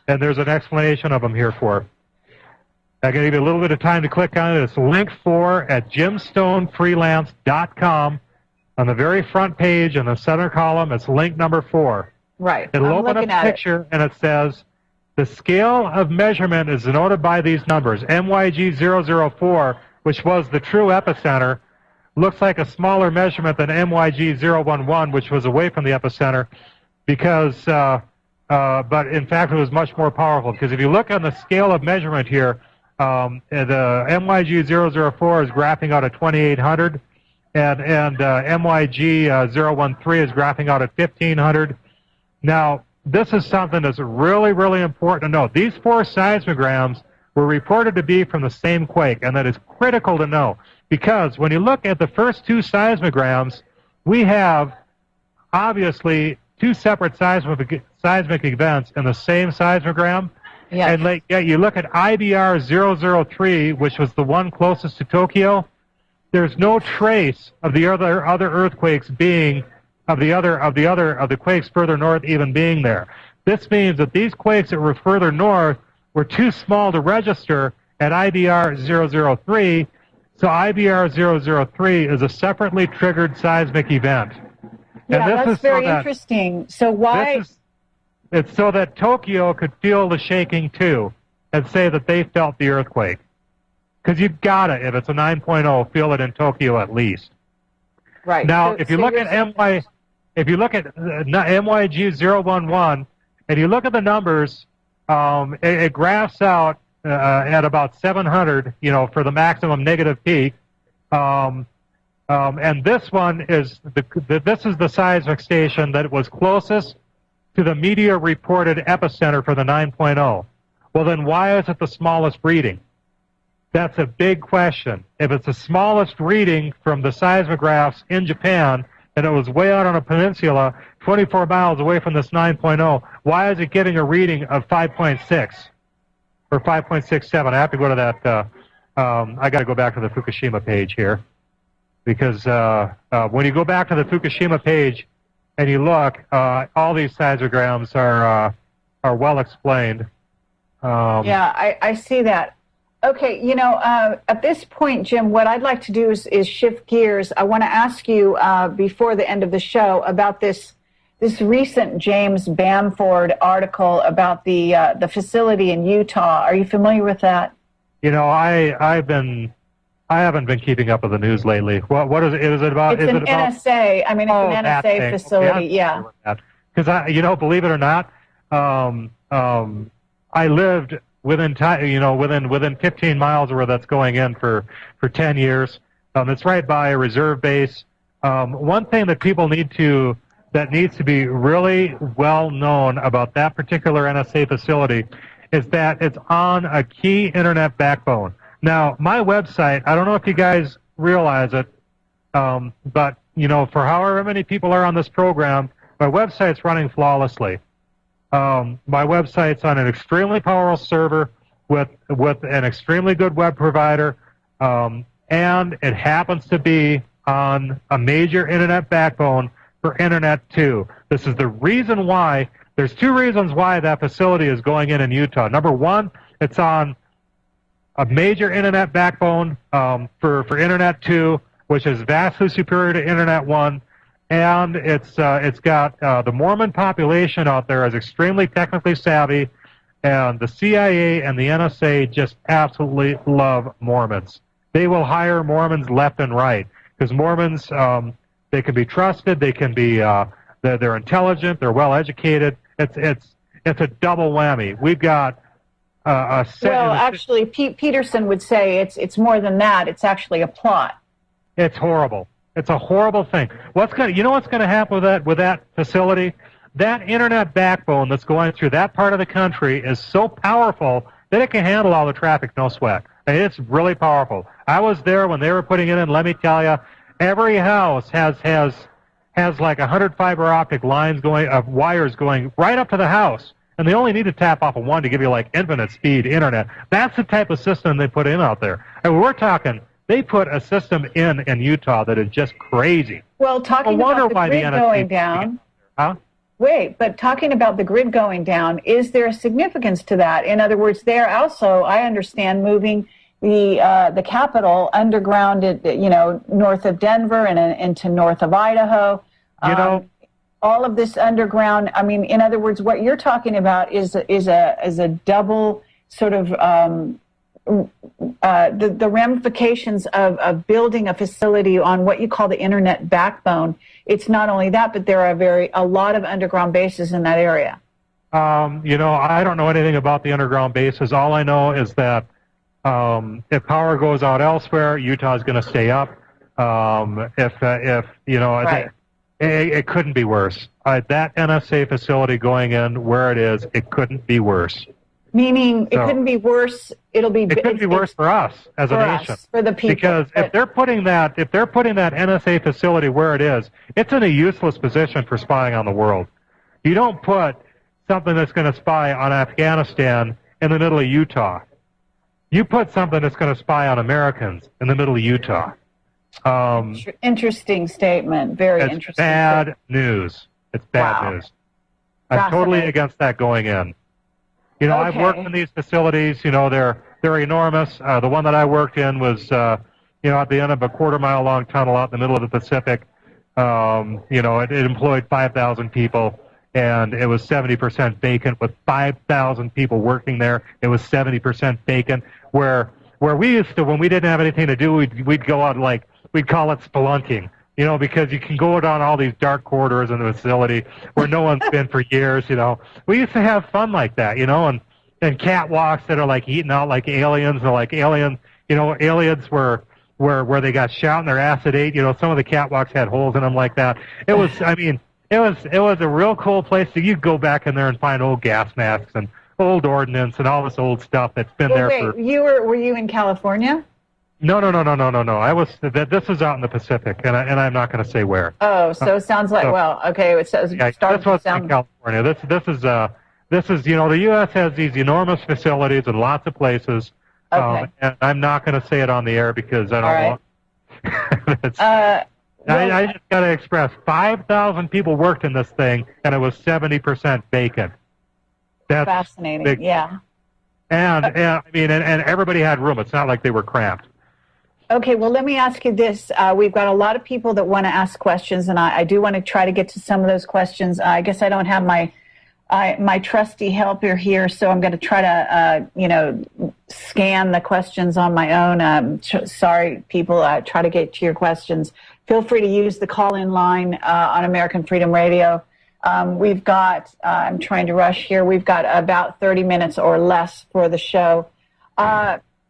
And there's an explanation of them here for it. I can give you a little bit of time to click on it. It's link 4 at jimstonefreelance.com. On the very front page in the center column, it's link number 4. Right. It'll open up a picture, and it says, the scale of measurement is denoted by these numbers. MYG 004, which was the true epicenter, looks like a smaller measurement than MYG 011, which was away from the epicenter, because, but in fact it was much more powerful. Because if you look on the scale of measurement here, the MYG 004 is graphing out at 2800, and MYG 013 is graphing out at 1500. Now, this is something that's really, really important to know. These 4 seismograms were reported to be from the same quake, and that is critical to know. Because when you look at the first 2 seismograms, we have obviously 2 separate seismic events in the same seismogram. Yes. And yet you look at IBR 003, which was the one closest to Tokyo. There's no trace of the other earthquakes being of the quakes further north even being there. This means that these quakes that were further north were too small to register at IBR 003. So IBR 003 is a separately triggered seismic event. Yeah, and this that's is very interesting. So why? It's so that Tokyo could feel the shaking too, and say that they felt the earthquake. Because you've got to, if it's a 9.0, feel it in Tokyo at least. Right. Now, if you look at MYG 011, and you look at the numbers, it graphs out at about 700, for the maximum negative peak. And this one is this is the seismic station that was closest to the media-reported epicenter for the 9.0. Well, then why is it the smallest reading? That's a big question. If it's the smallest reading from the seismographs in Japan, and it was way out on a peninsula, 24 miles away from this 9.0, why is it getting a reading of 5.6 or 5.67? I have to go to that. I got to go back to the Fukushima page here, because when you go back to the Fukushima page and you look, all these seismograms are well explained. Yeah, I see that. Okay, at this point, Jim, what I'd like to do is shift gears. I want to ask you before the end of the show about this recent James Bamford article about the facility in Utah. Are you familiar with that? I haven't been keeping up with the news lately. What is it? Is it about? It's an NSA. I mean, it's an NSA facility. Yeah. Because believe it or not, I lived within 15 miles of where that's going in for 10 years. It's right by a reserve base. One thing that that needs to be really well known about that particular NSA facility is that it's on a key internet backbone. Now, my website, I don't know if you guys realize it, but for however many people are on this program, my website's running flawlessly. My website's on an extremely powerful server with an extremely good web provider, and it happens to be on a major internet backbone for Internet 2. This is the reason why. There's 2 reasons why that facility is going in Utah. Number one, it's on a major internet backbone for Internet 2, which is vastly superior to Internet 1. And it's got the Mormon population out there is extremely technically savvy, and the CIA and the NSA just absolutely love Mormons. They will hire Mormons left and right, because Mormons, they can be trusted, they can be they're intelligent, they're well educated. It's a double whammy. We've got actually, Pete Peterson would say it's more than that. It's actually a plot. It's horrible. It's a horrible thing. What's going to happen with that facility? That internet backbone that's going through that part of the country is so powerful that it can handle all the traffic, no sweat. And it's really powerful. I was there when they were putting it in. Let me tell you, every house has like 100 fiber optic lines wires going right up to the house, and they only need to tap off of one to give you like infinite speed internet. That's the type of system they put in out there. And we're talking. They put a system in Utah that is just crazy. Well, talking about the grid going down. Huh? Wait, but talking about the grid going down, is there a significance to that? In other words, they're also, I understand, moving the capital underground, north of Denver and into north of Idaho. All of this underground. I mean, in other words, what you're talking about is a double sort of the ramifications of building a facility on what you call the internet backbone. It's not only that, but there are a lot of underground bases in that area. I don't know anything about the underground bases. All I know is that if power goes out elsewhere, Utah is going to stay up. Right. It couldn't be worse. That NSA facility going in where it is, it couldn't be worse. Meaning it couldn't be worse. It couldn't be worse for us as a nation, for the people. Because if they're putting that NSA facility where it is, it's in a useless position for spying on the world. You don't put something that's going to spy on Afghanistan in the middle of Utah. You put something that's going to spy on Americans in the middle of Utah. Interesting statement. Very interesting. It's bad news. It's bad news. I'm totally against that going in. I've worked in these facilities. They're enormous. The one that I worked in was, at the end of a quarter-mile-long tunnel out in the middle of the Pacific. It employed 5,000 people, and it was 70% vacant. With 5,000 people working there, it was 70% vacant. Where we used to, when we didn't have anything to do, we'd go out we'd call it spelunking. Because you can go down all these dark corridors in the facility where no one's been for years, We used to have fun like that, and catwalks that are eating out like aliens, or aliens where they got shot and their acid ate. Some of the catwalks had holes in them like that. It was, it was a real cool place. So you go back in there and find old gas masks and old ordnance and all this old stuff that's been there for. Were you in California? No. This is out in the Pacific, and I'm not going to say where. Oh, so it sounds like It says this was in California. This is the U.S. has these enormous facilities in lots of places, and I'm not going to say it on the air because I don't want. I just got to express 5,000 people worked in this thing, and it was 70% vacant. That's fascinating. Big. Yeah. And everybody had room. It's not like they were cramped. Okay, well, let me ask you this. We've got a lot of people that want to ask questions, and I do want to try to get to some of those questions. I guess I don't have my trusty helper here, so I'm going to try to, scan the questions on my own. Sorry, people, try to get to your questions. Feel free to use the call-in line on American Freedom Radio. We've got, I'm trying to rush here, we've got about 30 minutes or less for the show.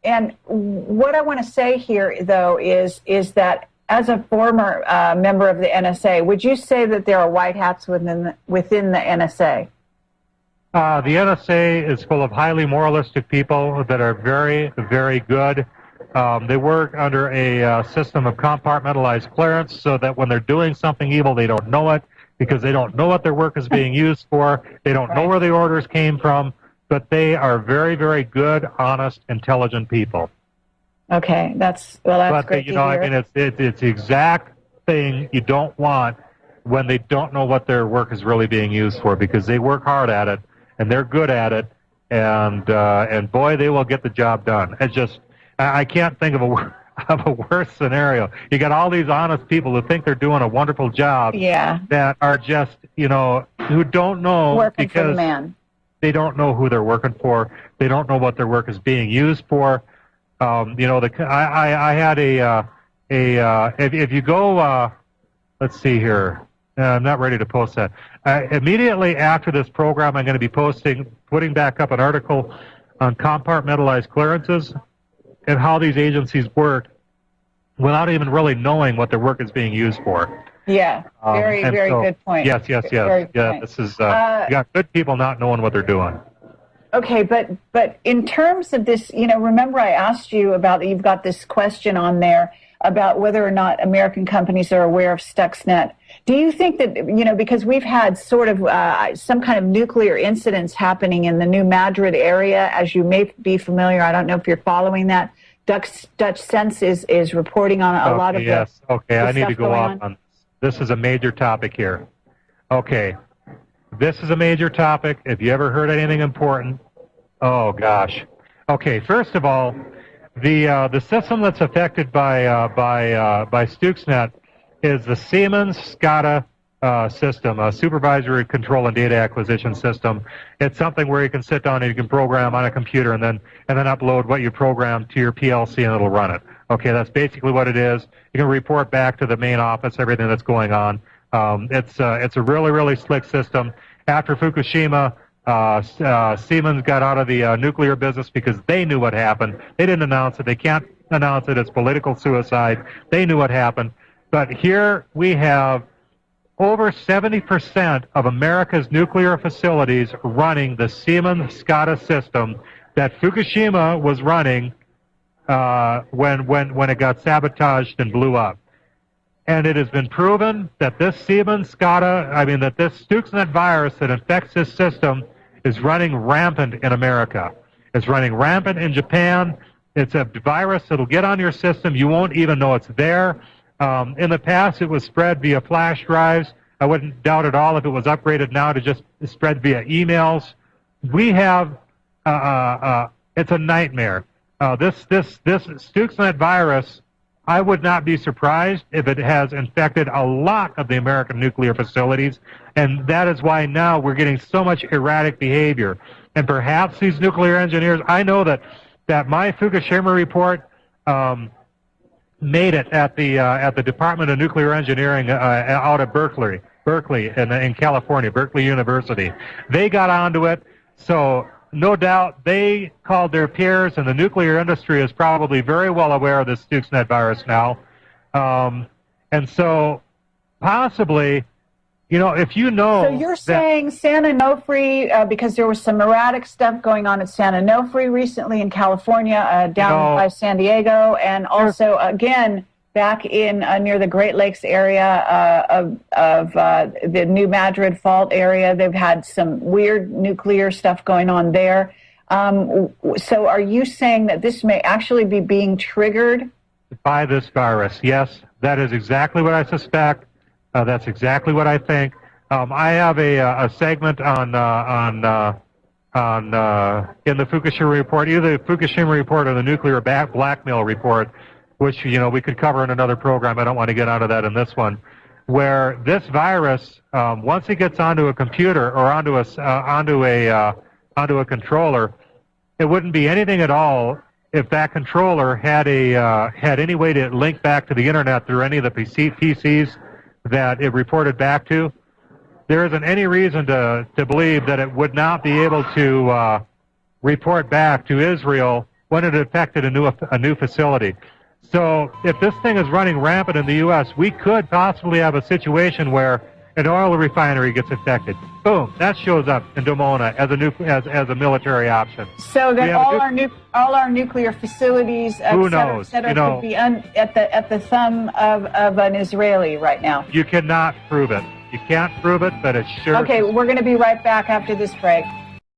And what I want to say here, though, is that as a former member of the NSA, would you say that there are white hats within the NSA? The NSA is full of highly moralistic people that are very, very good. They work under a system of compartmentalized clearance so that when they're doing something evil, they don't know it because they don't know what their work is being used for. They don't know where the orders came from. But they are very, very good, honest, intelligent people. Okay, that's great to hear. It's the exact thing you don't want when they don't know what their work is really being used for, because they work hard at it and they're good at it, and boy, they will get the job done. It's just I can't think of a worse scenario. You got all these honest people who think they're doing a wonderful job. Yeah. That are just who don't know working for the man. They don't know who they're working for. They don't know what their work is being used for. I had if you go, let's see here. I'm not ready to post that. Immediately after this program, I'm going to be putting back up an article on compartmentalized clearances and how these agencies work without even really knowing what their work is being used for. Yeah, very good point. Yes. Yeah, this is you got good people not knowing what they're doing. Okay, but in terms of this, remember I asked you about, you've got this question on there about whether or not American companies are aware of Stuxnet. Do you think that, because we've had sort of some kind of nuclear incidents happening in the New Madrid area, as you may be familiar, I don't know if you're following that. Dutch Sense is reporting on a lot of I need to go off on this is a major topic here. Okay. This is a major topic. If you ever heard anything important, oh gosh. Okay, first of all, the system that's affected by Stuxnet is the Siemens SCADA system, a supervisory control and data acquisition system. It's something where you can sit down and you can program on a computer and then upload what you programmed to your PLC and it'll run it. Okay, that's basically what it is. You can report back to the main office everything that's going on. It's a really, really slick system. After Fukushima, Siemens got out of the nuclear business because they knew what happened. They didn't announce it. They can't announce it. It's political suicide. They knew what happened. But here we have over 70% of America's nuclear facilities running the Siemens SCADA system that Fukushima was running when it got sabotaged and blew up. And it has been proven that this Siemens SCADA, that this Stuxnet virus that infects this system is running rampant in America. It's running rampant in Japan. It's a virus that'll get on your system. You won't even know it's there. In the past, it was spread via flash drives. I wouldn't doubt at all if it was upgraded now to just spread via emails. We have, it's a nightmare. This Stuxnet virus, I would not be surprised if it has infected a lot of the American nuclear facilities, and that is why now we're getting so much erratic behavior. And perhaps these nuclear engineers, I know that my Fukushima report made it at the Department of Nuclear Engineering out of Berkeley in California, Berkeley University. They got onto it, so no doubt they called their peers, and the nuclear industry is probably very well aware of this Stuxnet virus now. And so possibly, if you know... So you're saying San Onofre, because there was some erratic stuff going on at San Onofre recently in California, down by San Diego, and also, again, back in near the Great Lakes area of the New Madrid Fault area. They've had some weird nuclear stuff going on there. So are you saying that this may actually be being triggered? By this virus, yes. That is exactly what I suspect. That's exactly what I think. I have a segment on in the Fukushima report, either the Fukushima report or the nuclear blackmail report, which we could cover in another program. I don't want to get onto that in this one, where this virus, once it gets onto a computer or onto a controller, it wouldn't be anything at all if that controller had any way to link back to the internet through any of the PCs that it reported back to. There isn't any reason to believe that it would not be able to report back to Israel when it affected a new facility. So if this thing is running rampant in the U.S., we could possibly have a situation where an oil refinery gets affected. Boom, that shows up in Dimona as a military option. So that all our nuclear facilities, who knows? Could be at the thumb of an Israeli right now. You cannot prove it. You can't prove it, but it sure. Okay, we're going to be right back after this break.